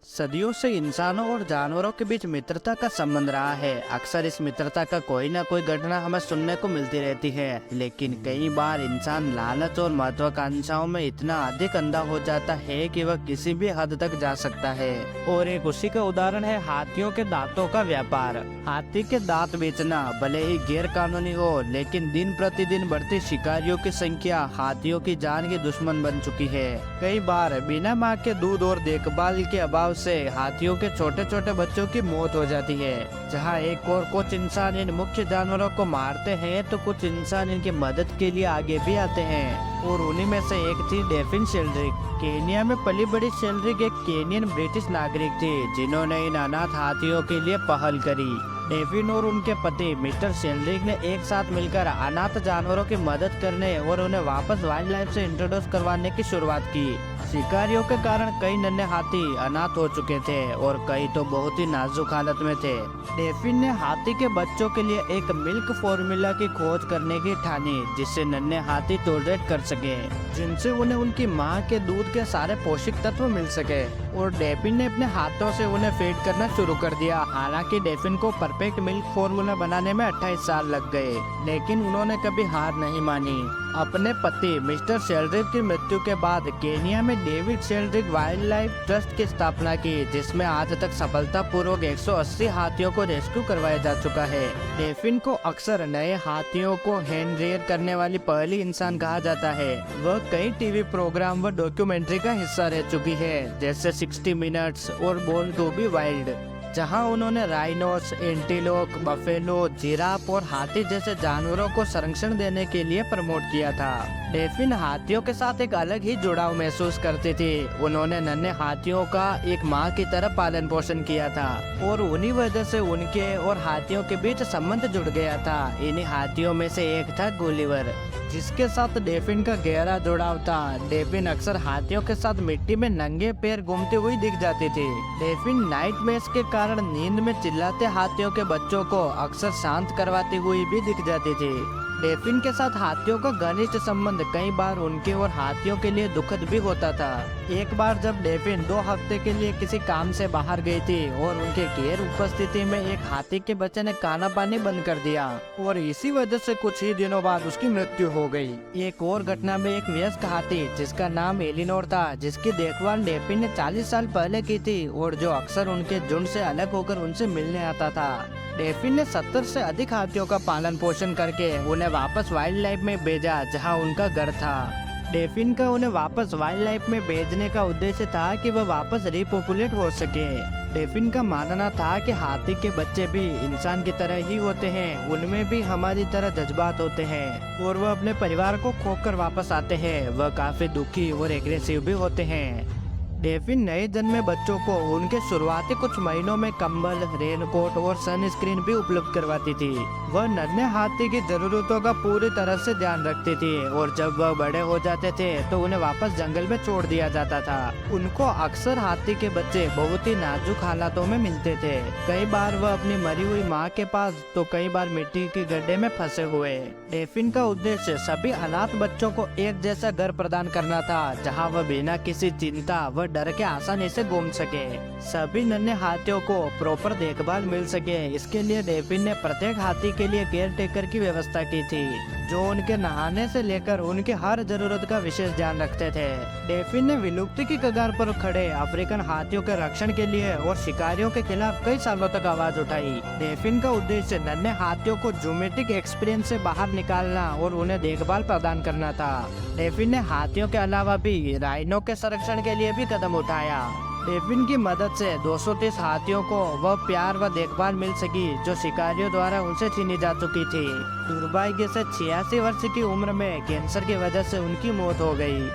सदियों से इंसानों और जानवरों के बीच मित्रता का संबंध रहा है। अक्सर इस मित्रता का कोई न कोई घटना हमें सुनने को मिलती रहती है, लेकिन कई बार इंसान लालच और महत्वाकांक्षाओं में इतना अधिक अंधा हो जाता है कि वह किसी भी हद तक जा सकता है। और एक उसी का उदाहरण है हाथियों के दांतों का व्यापार। हाथी के दांत बेचना भले ही गैर कानूनी हो, लेकिन दिन प्रतिदिन बढ़ती शिकारियों की संख्या हाथियों की जान की दुश्मन बन चुकी है। कई बार बिना माँ के दूध और देखभाल के अभाव से हाथियों के छोटे छोटे बच्चों की मौत हो जाती है। जहाँ एक और कुछ इंसान इन मुख्य जानवरों को मारते हैं, तो कुछ इंसान इनकी मदद के लिए आगे भी आते हैं। और उन्हीं में से एक थी डेफिन शेल्ड्रिक। केनिया में पली बड़ी शेल्ड्रिक एक केनियन ब्रिटिश नागरिक थी, जिन्होंने इन अनाथ हाथियों के लिए पहल करी। डेफिन और उनके पति मिस्टर शेल्ड्रिक ने एक साथ मिलकर अनाथ जानवरों की मदद करने और उन्हें वापस वाइल्ड लाइफ से इंट्रोड्यूस करवाने की शुरुआत की। शिकारियों के कारण कई नन्हे हाथी अनाथ हो चुके थे और कई तो बहुत ही नाजुक हालत में थे। डेफिन ने हाथी के बच्चों के लिए एक मिल्क फॉर्मूला की खोज करने की ठानी, जिससे नन्हे हाथी टॉलरेट कर सके, जिनसे उन्हें उनकी मां के दूध के सारे पोषक तत्व मिल सके। और डेफिन ने अपने हाथों से उन्हें फीड करना शुरू कर दिया। हालांकि डेफिन को परफेक्ट मिल्क फॉर्मूला बनाने में 28 साल लग गए, लेकिन उन्होंने कभी हार नहीं मानी। अपने पति मिस्टर शेल्ड्रिक की मृत्यु के बाद केनिया में David Sheldrick wild life trust की स्थापना की, जिसमें आज तक सफलतापूर्वक 180 हाथियों को रेस्क्यू करवाया जा चुका है। डेफिन को अक्सर नए हाथियों को हैंड रेयर करने वाली पहली इंसान कहा जाता है। वह कई टीवी प्रोग्राम व डॉक्यूमेंट्री का हिस्सा रह चुकी है, जैसे 60 मिनट्स और बोर्न टू बी वाइल्ड, जहां उन्होंने राइनोस, एंटीलोप, बफेलो, जिराफ और हाथी जैसे जानवरों को संरक्षण देने के लिए प्रमोट किया था। डेफिन हाथियों के साथ एक अलग ही जुड़ाव महसूस करती थी। उन्होंने नन्हे हाथियों का एक माँ की तरह पालन पोषण किया था और उन्हीं वजह से उनके और हाथियों के बीच संबंध जुड़ गया था। इन्हीं हाथियों में से एक था गुलिवर, जिसके साथ डेफिन का गहरा जुड़ाव था। डेफिन अक्सर हाथियों के साथ मिट्टी में नंगे पैर घूमती हुई दिख जाती थी। डेफिन नाइटमेयर्स के कारण नींद में चिल्लाते हाथियों के बच्चों को अक्सर शांत करवाती हुई भी दिख जाती थी। डेफिन के साथ हाथियों का घनिष्ठ संबंध कई बार उनके और हाथियों के लिए दुखद भी होता था। एक बार जब डेफिन 2 हफ्ते के लिए किसी काम से बाहर गई थी और उनके गैर उपस्थिति में एक हाथी के बच्चे ने खाना पानी बंद कर दिया और इसी वजह से कुछ ही दिनों बाद उसकी मृत्यु हो गई। एक और घटना में एक वयस्क हाथी जिसका नाम एलिनोर था, जिसकी देखभाल डेफिन ने 40 साल पहले की थी और जो अक्सर उनके झुंड से अलग होकर उनसे मिलने आता था। डेफिन ने 70 से अधिक हाथियों का पालन पोषण करके उन्हें वापस वाइल्ड लाइफ में भेजा, जहां उनका घर था। डेफिन का उन्हें वापस वाइल्ड लाइफ में भेजने का उद्देश्य था कि वह वापस रिपॉपुलेट हो सके। डेफिन का मानना था कि हाथी के बच्चे भी इंसान की तरह ही होते हैं, उनमें भी हमारी तरह जज्बात होते हैं और वह अपने परिवार को खोकर वापस आते हैं। वह काफी दुखी और एग्रेसिव भी होते हैं। डेफिन नए जन्मे बच्चों को उनके शुरुआती कुछ महीनों में कंबल, रेनकोट और सनस्क्रीन भी उपलब्ध करवाती थी। वह नन्हे हाथी की जरूरतों का पूरी तरह से ध्यान रखती थी और जब वह बड़े हो जाते थे तो उन्हें वापस जंगल में छोड़ दिया जाता था। उनको अक्सर हाथी के बच्चे बहुत ही नाजुक हालातों में मिलते थे। कई बार वह अपनी मरी हुई माँ के पास, तो कई बार मिट्टी के गड्ढे में फंसे हुए। डेफिन का उद्देश्य सभी अनाथ बच्चों को एक जैसा घर प्रदान करना था, जहाँ वह बिना किसी चिंता व डर के आसानी से घूम सके। सभी नन्हे हाथियों को प्रॉपर देखभाल मिल सके, इसके लिए डेफिन ने प्रत्येक हाथी के लिए केयर टेकर की व्यवस्था की थी, जो उनके नहाने से लेकर उनके हर जरूरत का विशेष ध्यान रखते थे। डेफिन ने विलुप्ति की कगार पर खड़े अफ्रीकन हाथियों के रक्षण के लिए और शिकारियों के खिलाफ कई सालों तक आवाज उठाई। डेफिन का उद्देश्य नन्हे हाथियों को जूमेटिक एक्सपीरियंस से बाहर निकालना और उन्हें देखभाल प्रदान करना था। डेफिन ने हाथियों के अलावा भी राइनो के संरक्षण के लिए भी कदम उठाया। डेफिन की मदद से 230 हाथियों को वह प्यार व देखभाल मिल सकी जो शिकारियों द्वारा उनसे छीनी जा चुकी थी। दुर्भाग्य से 86 वर्ष की उम्र में कैंसर की वजह से उनकी मौत हो गई।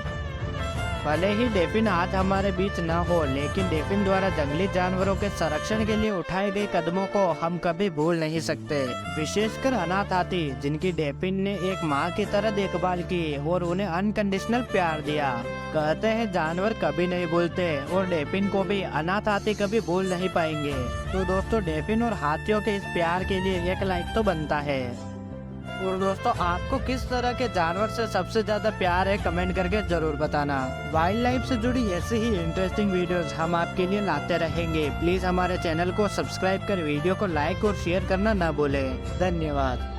भले ही डेफिन आज हमारे बीच ना हो, लेकिन डेफिन द्वारा जंगली जानवरों के संरक्षण के लिए उठाए गए कदमों को हम कभी भूल नहीं सकते। विशेषकर अनाथ हाथी, जिनकी डेफिन ने एक माँ की तरह देखभाल की और उन्हें अनकंडीशनल प्यार दिया। कहते हैं जानवर कभी नहीं भूलते और डेफिन को भी अनाथ हाथी कभी भूल नहीं पाएंगे। तो दोस्तों, डेफिन और हाथियों के इस प्यार के लिए एक लाइक तो बनता है। और दोस्तों आपको किस तरह के जानवर से सबसे ज्यादा प्यार है कमेंट करके जरूर बताना। वाइल्ड लाइफ से जुड़ी ऐसे ही इंटरेस्टिंग वीडियोस हम आपके लिए लाते रहेंगे। प्लीज हमारे चैनल को सब्सक्राइब कर वीडियो को लाइक और शेयर करना ना भूलें। धन्यवाद।